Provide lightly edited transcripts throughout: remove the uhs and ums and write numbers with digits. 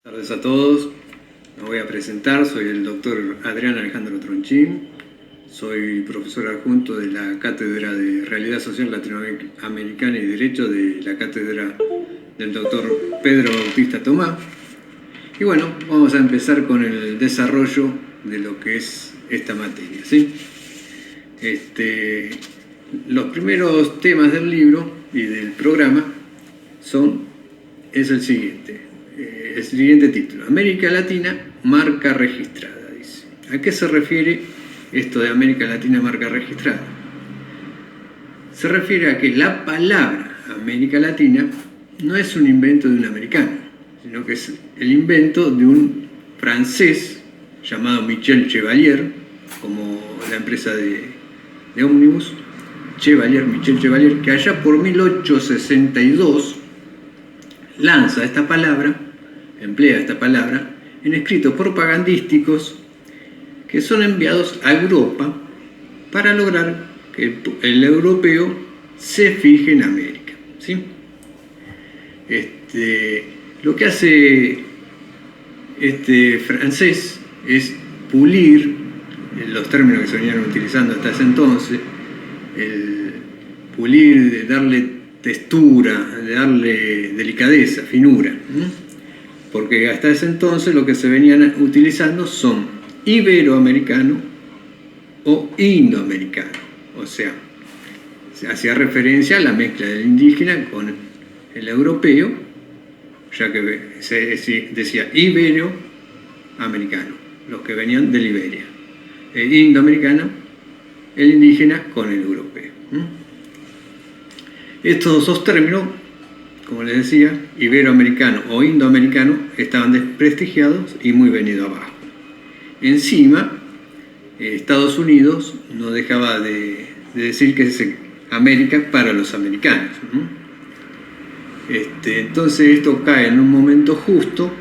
Buenas tardes a todos. Me voy a presentar. Soy el doctor Adrián Alejandro Tronchín. Soy profesor adjunto de la Cátedra de Realidad Social Latinoamericana y Derecho de la Cátedra del doctor Pedro Bautista Tomá. Y bueno, vamos a empezar con el desarrollo de lo que es esta materia, ¿sí? Los primeros temas del libro y del programa es el siguiente título: América Latina, marca registrada. Dice. ¿A qué se refiere esto de América Latina, marca registrada? Se refiere a que la palabra América Latina no es un invento de un americano, sino que es el invento de un francés llamado Michel Chevalier, como la empresa de ómnibus, Michel Chevalier, que allá por 1862 emplea esta palabra en escritos propagandísticos que son enviados a Europa para lograr que el europeo se fije en América, ¿sí? Lo que hace este francés es pulir los términos que se venían utilizando hasta ese entonces, pulir, darle textura, darle delicadeza, finura, porque hasta ese entonces lo que se venían utilizando son iberoamericano o indoamericano, o sea, se hacía referencia a la mezcla del indígena con el europeo, ya que se decía iberoamericano, los que venían de Liberia, indoamericano, el indígena con el europeo. Estos dos términos, como les decía, iberoamericano o indoamericano, estaban desprestigiados y muy venido abajo. Encima, Estados Unidos no dejaba de decir que es América para los americanos. Entonces esto cae en un momento justo,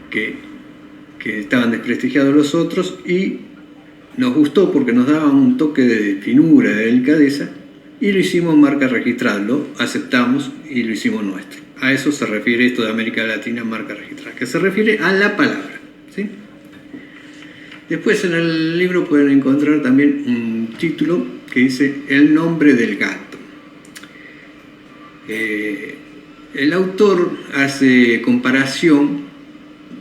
que estaban desprestigiados los otros, y nos gustó porque nos daba un toque de finura, de delicadeza, y lo hicimos marca registrada, lo aceptamos y lo hicimos nuestro. A eso se refiere esto de América Latina, marca registrada, que se refiere a la palabra, ¿sí? Después en el libro pueden encontrar también un título que dice El nombre del gato. El autor hace comparación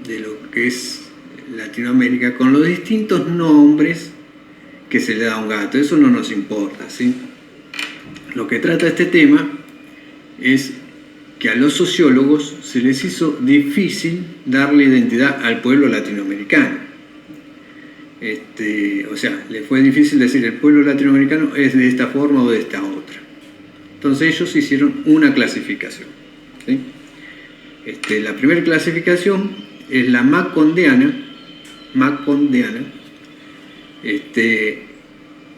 de lo que es Latinoamérica con los distintos nombres que se le da a un gato. Eso no nos importa, ¿sí? Lo que trata este tema es que a los sociólogos se les hizo difícil darle identidad al pueblo latinoamericano. O sea, les fue difícil decir el pueblo latinoamericano es de esta forma o de esta otra. Entonces ellos hicieron una clasificación, ¿sí? La primera clasificación es la macondeana,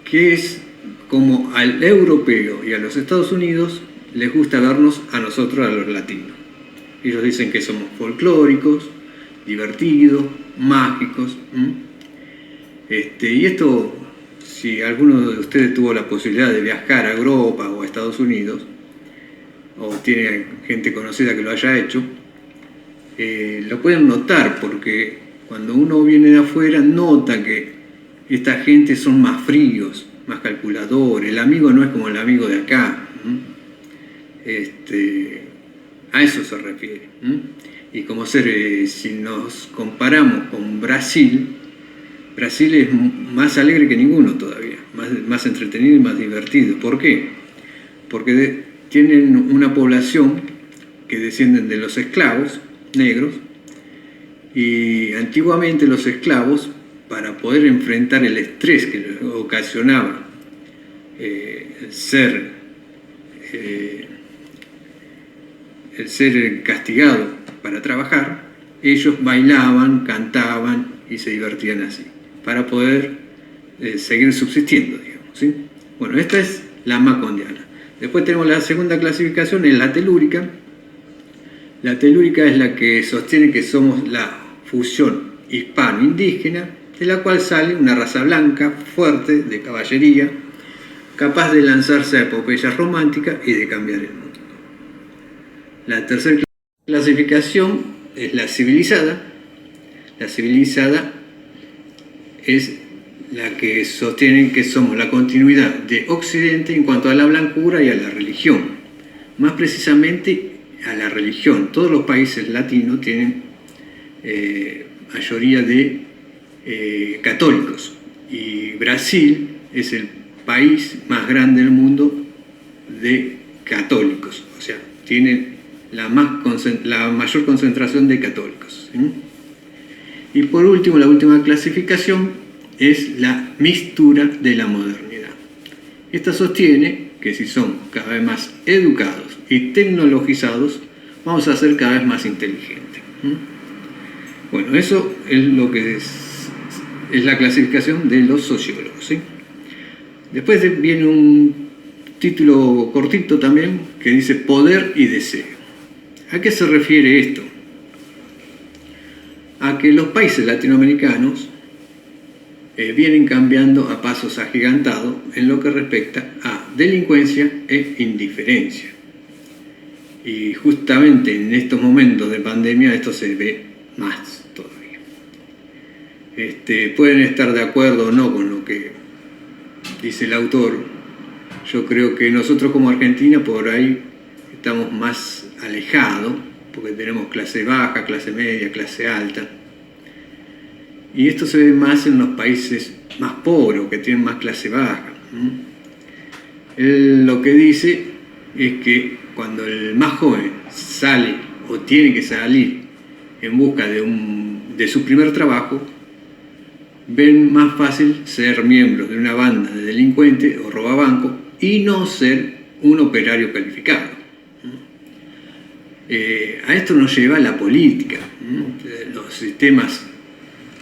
que es como al europeo y a los Estados Unidos les gusta vernos a nosotros, a los latinos. Ellos dicen que somos folclóricos, divertidos, mágicos. Y esto, si alguno de ustedes tuvo la posibilidad de viajar a Europa o a Estados Unidos, o tiene gente conocida que lo haya hecho, lo pueden notar, porque cuando uno viene de afuera nota que esta gente son más fríos, más calculadores, el amigo no es como el amigo de acá. A eso se refiere. Y como si nos comparamos con Brasil es más alegre que ninguno todavía, más entretenido y más divertido. ¿Por qué? Porque tienen una población que descienden de los esclavos negros, y antiguamente los esclavos, para poder enfrentar el estrés que les ocasionaba el ser castigado para trabajar, ellos bailaban, cantaban y se divertían así, para poder seguir subsistiendo, digamos, ¿sí? Bueno, esta es la macondiana. Después tenemos la segunda clasificación, es la telúrica. La telúrica es la que sostiene que somos la fusión hispano-indígena, de la cual sale una raza blanca, fuerte, de caballería, capaz de lanzarse a epopeyas románticas y de cambiar el mundo. La tercera clasificación es la civilizada. La civilizada es la que sostienen que somos la continuidad de Occidente en cuanto a la blancura y a la religión. Más precisamente a la religión. Todos los países latinos tienen mayoría de católicos. Y Brasil es el país más grande del mundo de católicos. O sea, tiene la mayor concentración de católicos. Y por último, la última clasificación es la mixtura de la modernidad. Esta sostiene que si son cada vez más educados y tecnologizados, vamos a ser cada vez más inteligentes. Bueno, eso es lo que es la clasificación de los sociólogos, ¿sí? Después viene un título cortito también que dice poder y deseo. ¿A qué se refiere esto? A que los países latinoamericanos vienen cambiando a pasos agigantados en lo que respecta a delincuencia e indiferencia. Y justamente en estos momentos de pandemia esto se ve más todavía. Pueden estar de acuerdo o no con lo que dice el autor. Yo creo que nosotros como Argentina por ahí estamos más alejados, porque tenemos clase baja, clase media, clase alta. Y esto se ve más en los países más pobres, que tienen más clase baja. Él lo que dice es que cuando el más joven sale o tiene que salir en busca de su primer trabajo, ven más fácil ser miembro de una banda de delincuentes o robabancos y no ser un operario calificado. A esto nos lleva la política, los sistemas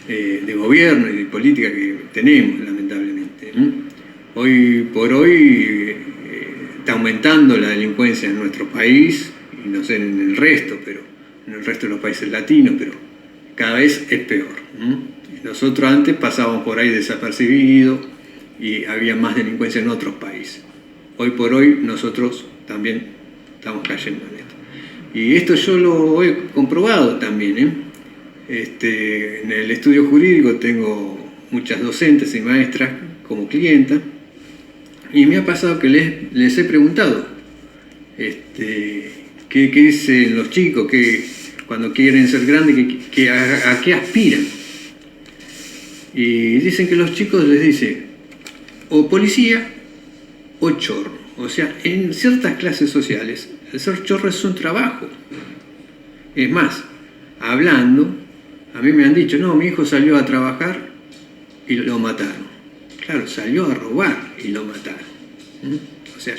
de gobierno y de política que tenemos, lamentablemente. Hoy por hoy está aumentando la delincuencia en nuestro país, y no sé en el resto, pero en el resto de los países latinos, pero cada vez es peor. Nosotros antes pasábamos por ahí desapercibidos y había más delincuencia en otros países. Hoy por hoy nosotros también estamos cayendo en esto. Y esto yo lo he comprobado también, en el estudio jurídico tengo muchas docentes y maestras como clienta y me ha pasado que les he preguntado qué dicen los chicos, cuando quieren ser grandes, a qué aspiran. Y dicen que los chicos les dicen o policía o chorro. O sea, en ciertas clases sociales el ser chorro es un trabajo. Es más, hablando, a mí me han dicho, no, mi hijo salió a trabajar y lo mataron. Claro, salió a robar y lo mataron. O sea,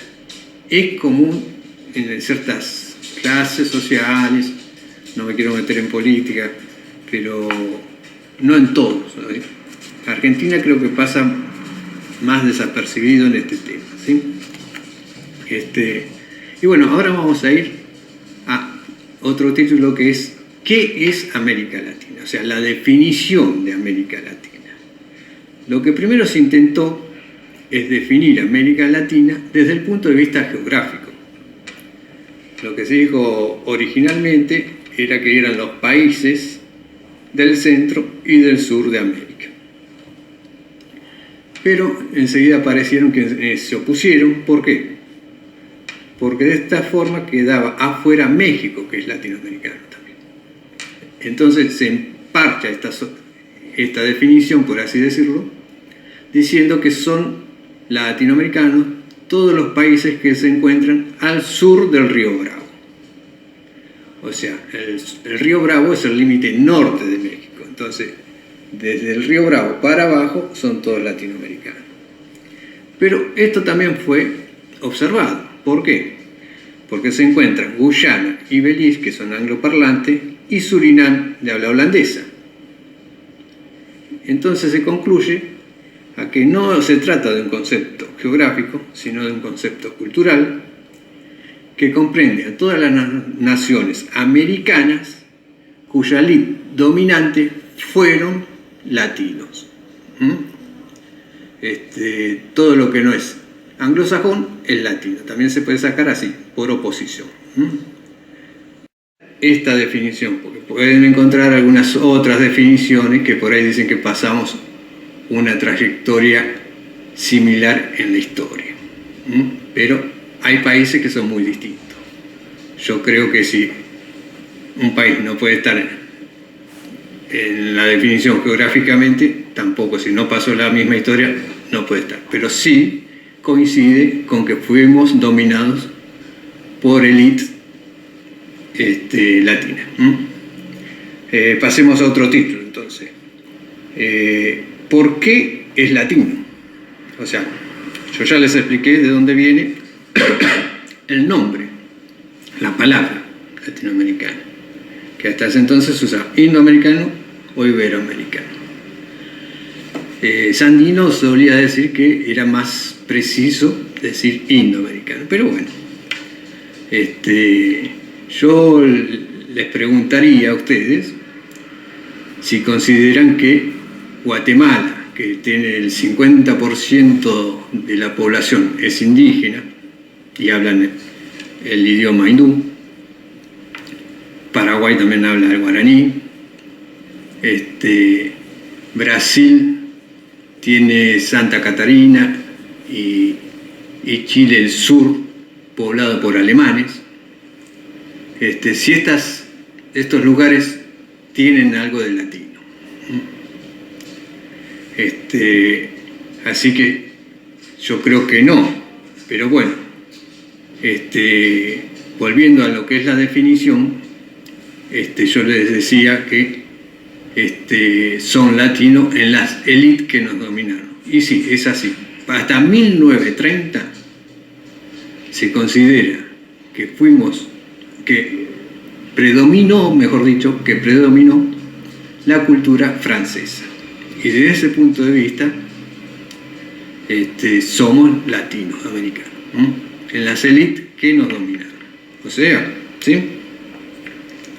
es común en ciertas clases sociales, no me quiero meter en política, pero no en todos, ¿no? Argentina creo que pasa más desapercibido en este tema, ¿sí? Y bueno, ahora vamos a ir a otro título que es ¿qué es América Latina? O sea, la definición de América Latina. Lo que primero se intentó es definir América Latina desde el punto de vista geográfico. Lo que se dijo originalmente era que eran los países del centro y del sur de América. Pero enseguida aparecieron que se opusieron. ¿Por qué? Porque de esta forma quedaba afuera México, que es latinoamericano también. Entonces se emparcha esta definición, por así decirlo, diciendo que son latinoamericanos todos los países que se encuentran al sur del río Bravo. O sea, el río Bravo es el límite norte de México. Entonces, desde el río Bravo para abajo son todos latinoamericanos. Pero esto también fue observado. ¿Por qué? Porque se encuentran Guyana y Belice, que son angloparlantes, y Surinam, de habla holandesa. Entonces se concluye a que no se trata de un concepto geográfico, sino de un concepto cultural que comprende a todas las naciones americanas cuya élite dominante fueron latinos. Todo lo que no es anglosajón es latino. También se puede sacar así, por oposición. esta definición, porque pueden encontrar algunas otras definiciones que por ahí dicen que pasamos una trayectoria similar en la historia. Pero hay países que son muy distintos. Yo creo que si un país no puede estar en la definición geográficamente, tampoco, si no pasó la misma historia, no puede estar. Pero sí coincide con que fuimos dominados por élite latina. Pasemos a otro título, entonces. ¿Por qué es latino? O sea, yo ya les expliqué de dónde viene el nombre, la palabra latinoamericana, que hasta ese entonces se usaba indoamericano o iberoamericano. Sandino solía decir que era más preciso decir indoamericano, pero bueno, yo les preguntaría a ustedes si consideran que Guatemala, que tiene el 50% de la población es indígena y hablan el idioma hindú, Paraguay también habla el guaraní, Brasil tiene Santa Catarina y Chile el sur poblado por alemanes. Si estos lugares tienen algo de latino. Así que yo creo que no, pero bueno, volviendo a lo que es la definición, yo les decía que son latinos en las élites que nos dominaron. Y sí, es así. Hasta 1930 se considera que predominó la cultura francesa. Y desde ese punto de vista, somos latinoamericanos, en las élites que nos dominaron. O sea, ¿sí?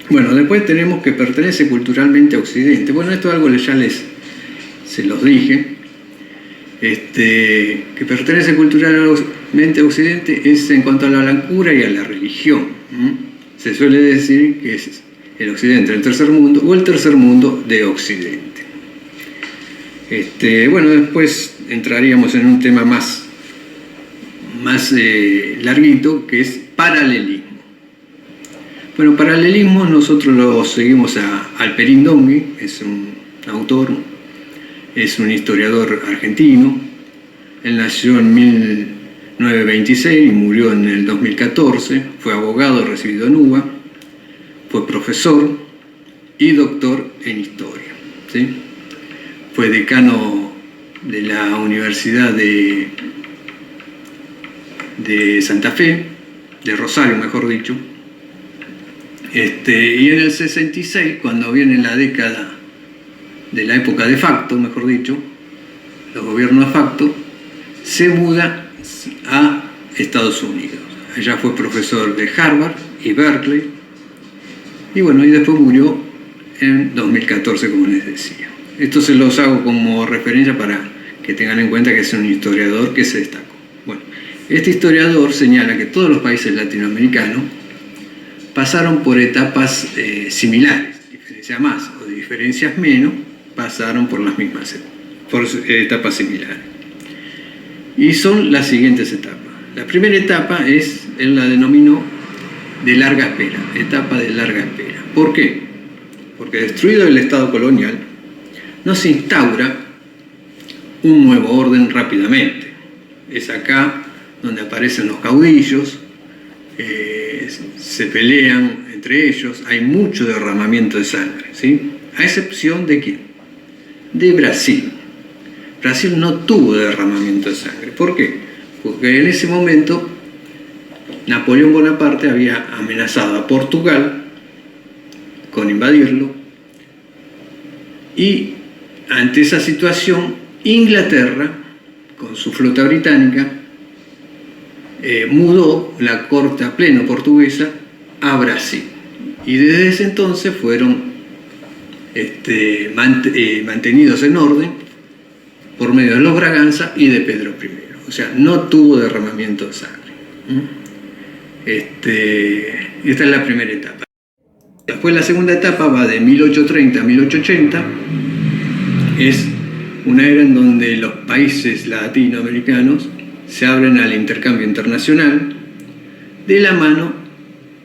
Bueno, después tenemos que pertenece culturalmente a Occidente. Bueno, esto algo ya se los dije. Que pertenece culturalmente a Occidente es en cuanto a la blancura y a la religión. Se suele decir que es el Occidente del tercer mundo o el tercer mundo de Occidente. Bueno, después entraríamos en un tema más larguito, que es paralelismo. Bueno, paralelismo nosotros lo seguimos a Alperín Dongui, es un autor, es un historiador argentino. Él nació en 1926 y murió en el 2014. Fue abogado recibido en UBA, fue profesor y doctor en historia, ¿sí? Fue decano de la Universidad de Santa Fe, de Rosario, mejor dicho. Y en el 66, cuando viene la década de la época de facto, mejor dicho, los gobiernos de facto, se muda a Estados Unidos. Allá fue profesor de Harvard y Berkeley, y bueno, y después murió en 2014, como les decía. Esto se los hago como referencia para que tengan en cuenta que es un historiador que se destacó. Bueno, este historiador señala que todos los países latinoamericanos pasaron por etapas similares, diferencias más o diferencias menos, pasaron por las mismas etapas similares. Y son las siguientes etapas. La primera etapa él la denominó de larga espera, etapa de larga espera. ¿Por qué? Porque destruido el Estado colonial, no se instaura un nuevo orden rápidamente. Es acá donde aparecen los caudillos, se pelean entre ellos, hay mucho derramamiento de sangre, ¿sí? A excepción de ¿quién? De Brasil. Brasil no tuvo derramamiento de sangre. ¿Por qué? Porque en ese momento Napoleón Bonaparte había amenazado a Portugal con invadirlo, y ante esa situación Inglaterra, con su flota británica, mudó la corte a pleno portuguesa a Brasil, y desde ese entonces fueron mantenidos en orden por medio de los Braganza y de Pedro I. O sea, no tuvo derramamiento de sangre. Esta es la primera etapa. Después la segunda etapa va de 1830 a 1880. Es una era en donde los países latinoamericanos se abren al intercambio internacional de la mano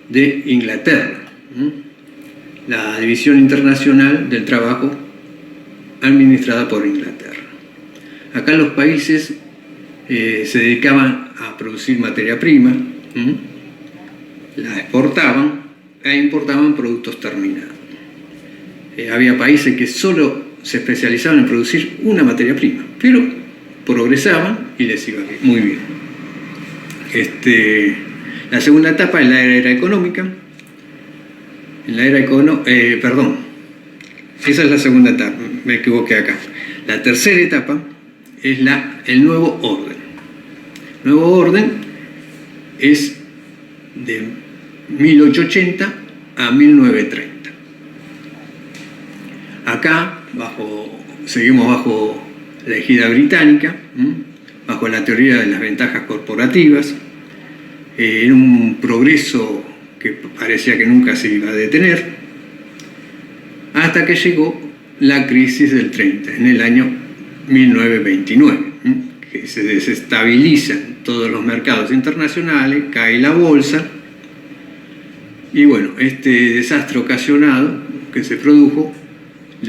de Inglaterra. La División Internacional del Trabajo administrada por Inglaterra. Acá los países se dedicaban a producir materia prima, la exportaban e importaban productos terminados. Había países que solo se especializaban en producir una materia prima, pero progresaban y les iba muy bien. La segunda etapa es la era económica. En la era esa es la segunda etapa, me equivoqué acá. La tercera etapa es el nuevo orden. El nuevo orden es de 1880 a 1930. Acá seguimos bajo la égida británica, bajo la teoría de las ventajas corporativas, en un progreso que parecía que nunca se iba a detener, hasta que llegó la crisis del 30, en el año 1929, que se desestabilizan todos los mercados internacionales, cae la bolsa, y bueno, este desastre ocasionado que se produjo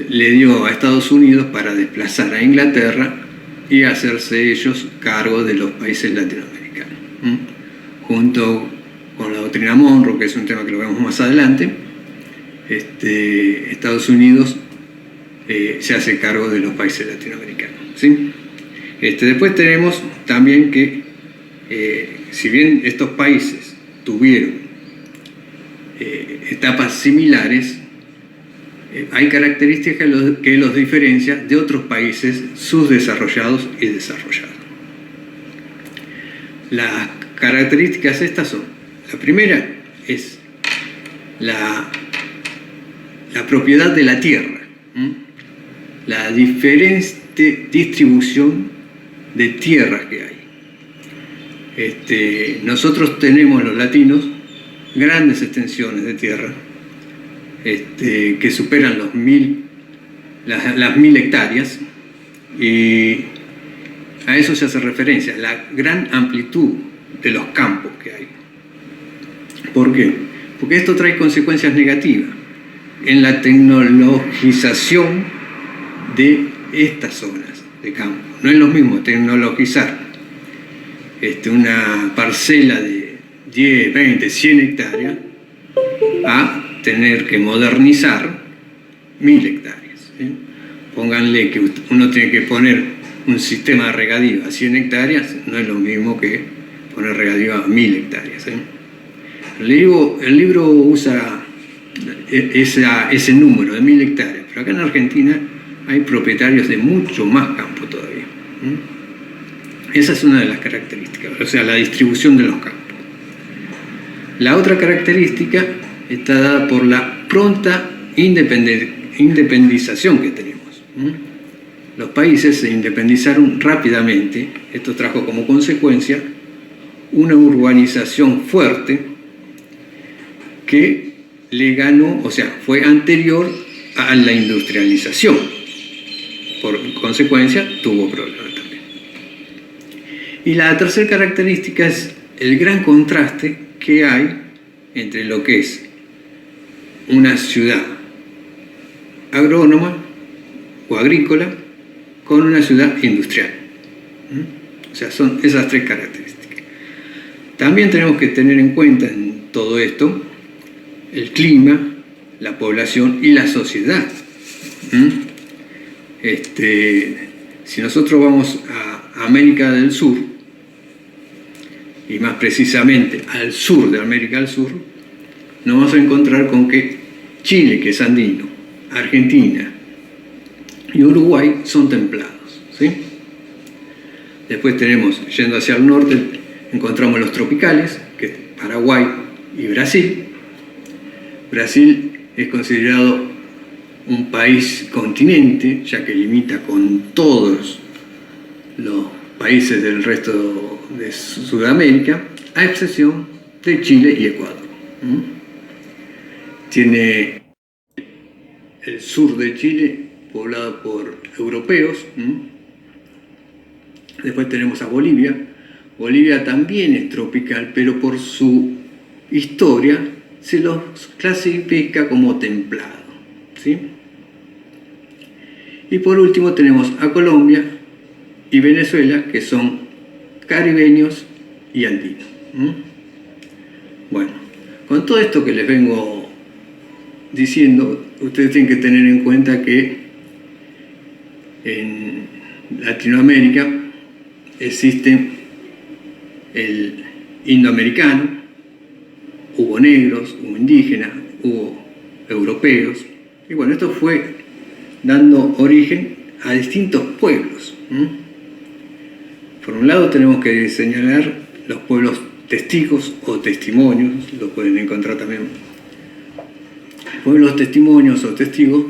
le dio a Estados Unidos para desplazar a Inglaterra y hacerse ellos cargo de los países latinoamericanos. Junto con la doctrina Monroe, que es un tema que lo vemos más adelante, Estados Unidos se hace cargo de los países latinoamericanos, ¿sí? Después tenemos también que, si bien estos países tuvieron etapas similares, hay características que los diferencian de otros países subdesarrollados y desarrollados. Las características estas son: la primera es la propiedad de la tierra, la diferente distribución de tierras que hay. Nosotros tenemos, los latinos, grandes extensiones de tierra que superan las 1000 hectáreas, y a eso se hace referencia, la gran amplitud de los campos que hay. ¿Por qué? Porque esto trae consecuencias negativas en la tecnologización de estas zonas de campo. No es lo mismo tecnologizar una parcela de 10, 20, 100 hectáreas a tener que modernizar 1000 hectáreas. Pónganle que uno tiene que poner un sistema de regadío a 100 hectáreas, no es lo mismo que poner regadío a 1000 hectáreas. El libro usa ese número de 1000 hectáreas, pero acá en Argentina hay propietarios de mucho más campo todavía. Esa es una de las características, o sea, la distribución de los campos. La otra característica está dada por la pronta independización que tenemos. Los países se independizaron rápidamente. Esto trajo como consecuencia una urbanización fuerte que le ganó, o sea, fue anterior a la industrialización. Por consecuencia, tuvo problemas también. Y la tercera característica es el gran contraste que hay entre lo que es una ciudad agrónoma o agrícola con una ciudad industrial. O sea, son esas tres características. También tenemos que tener en cuenta en todo esto el clima, la población y la sociedad. Si nosotros vamos a América del Sur, y más precisamente al sur de América del Sur, nos vamos a encontrar con que Chile, que es andino, Argentina y Uruguay son templados, ¿sí? Después tenemos, yendo hacia el norte, encontramos los tropicales, que es Paraguay y Brasil. Brasil es considerado un país continente, ya que limita con todos los países del resto de Sudamérica, a excepción de Chile y Ecuador. tiene el sur de Chile poblado por europeos. Después tenemos a Bolivia. Bolivia también es tropical, pero por su historia se los clasifica como templado, ¿sí? Y por último tenemos a Colombia y Venezuela, que son caribeños y andinos. Bueno, con todo esto que les vengo diciendo, ustedes tienen que tener en cuenta que en Latinoamérica existen el indoamericano, hubo negros, hubo indígenas, hubo europeos, y bueno, esto fue dando origen a distintos pueblos. Por un lado tenemos que señalar los pueblos testigos o testimonios, lo pueden encontrar también. Pueblos testimonios o testigos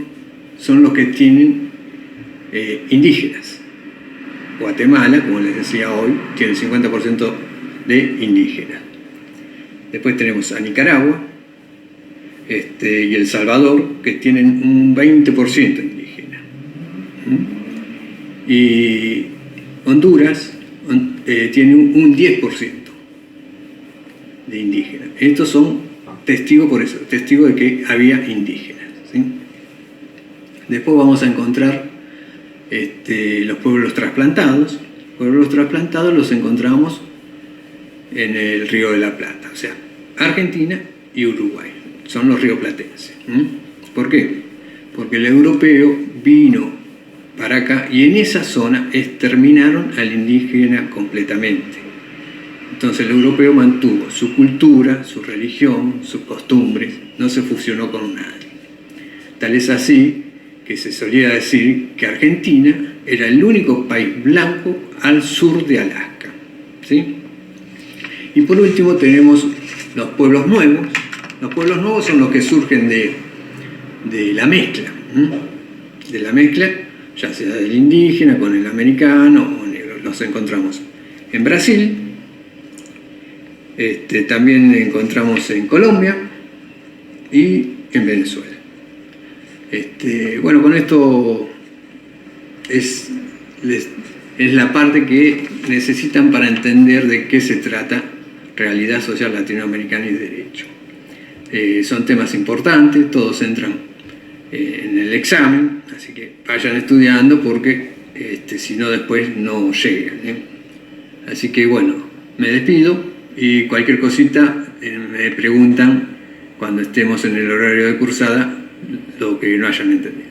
son los que tienen indígenas. Guatemala, como les decía hoy, tiene el 50% de indígenas. Después tenemos a Nicaragua y El Salvador, que tienen un 20% indígena. Y Honduras tiene un 10% de indígenas. Estos son testigos por eso, testigos de que había indígenas, ¿sí? Después vamos a encontrar los pueblos trasplantados. Los pueblos trasplantados los encontramos en el Río de la Plata, o sea, Argentina y Uruguay, son los rioplatenses. ¿Por qué? Porque el europeo vino para acá y en esa zona exterminaron al indígena completamente. Entonces el europeo mantuvo su cultura, su religión, sus costumbres, no se fusionó con nadie. Tal es así que se solía decir que Argentina era el único país blanco al sur de Alaska, ¿sí? Y por último tenemos los pueblos nuevos. Los pueblos nuevos son los que surgen de la mezcla, de la mezcla, ya sea del indígena con el americano o negro. Los encontramos en Brasil, también encontramos en Colombia y en Venezuela. Bueno, con esto es la parte que necesitan para entender de qué se trata realidad social latinoamericana y derecho. Son temas importantes, todos entran en el examen, así que vayan estudiando porque si no después no llegan. Así que bueno, me despido y cualquier cosita me preguntan cuando estemos en el horario de cursada lo que no hayan entendido.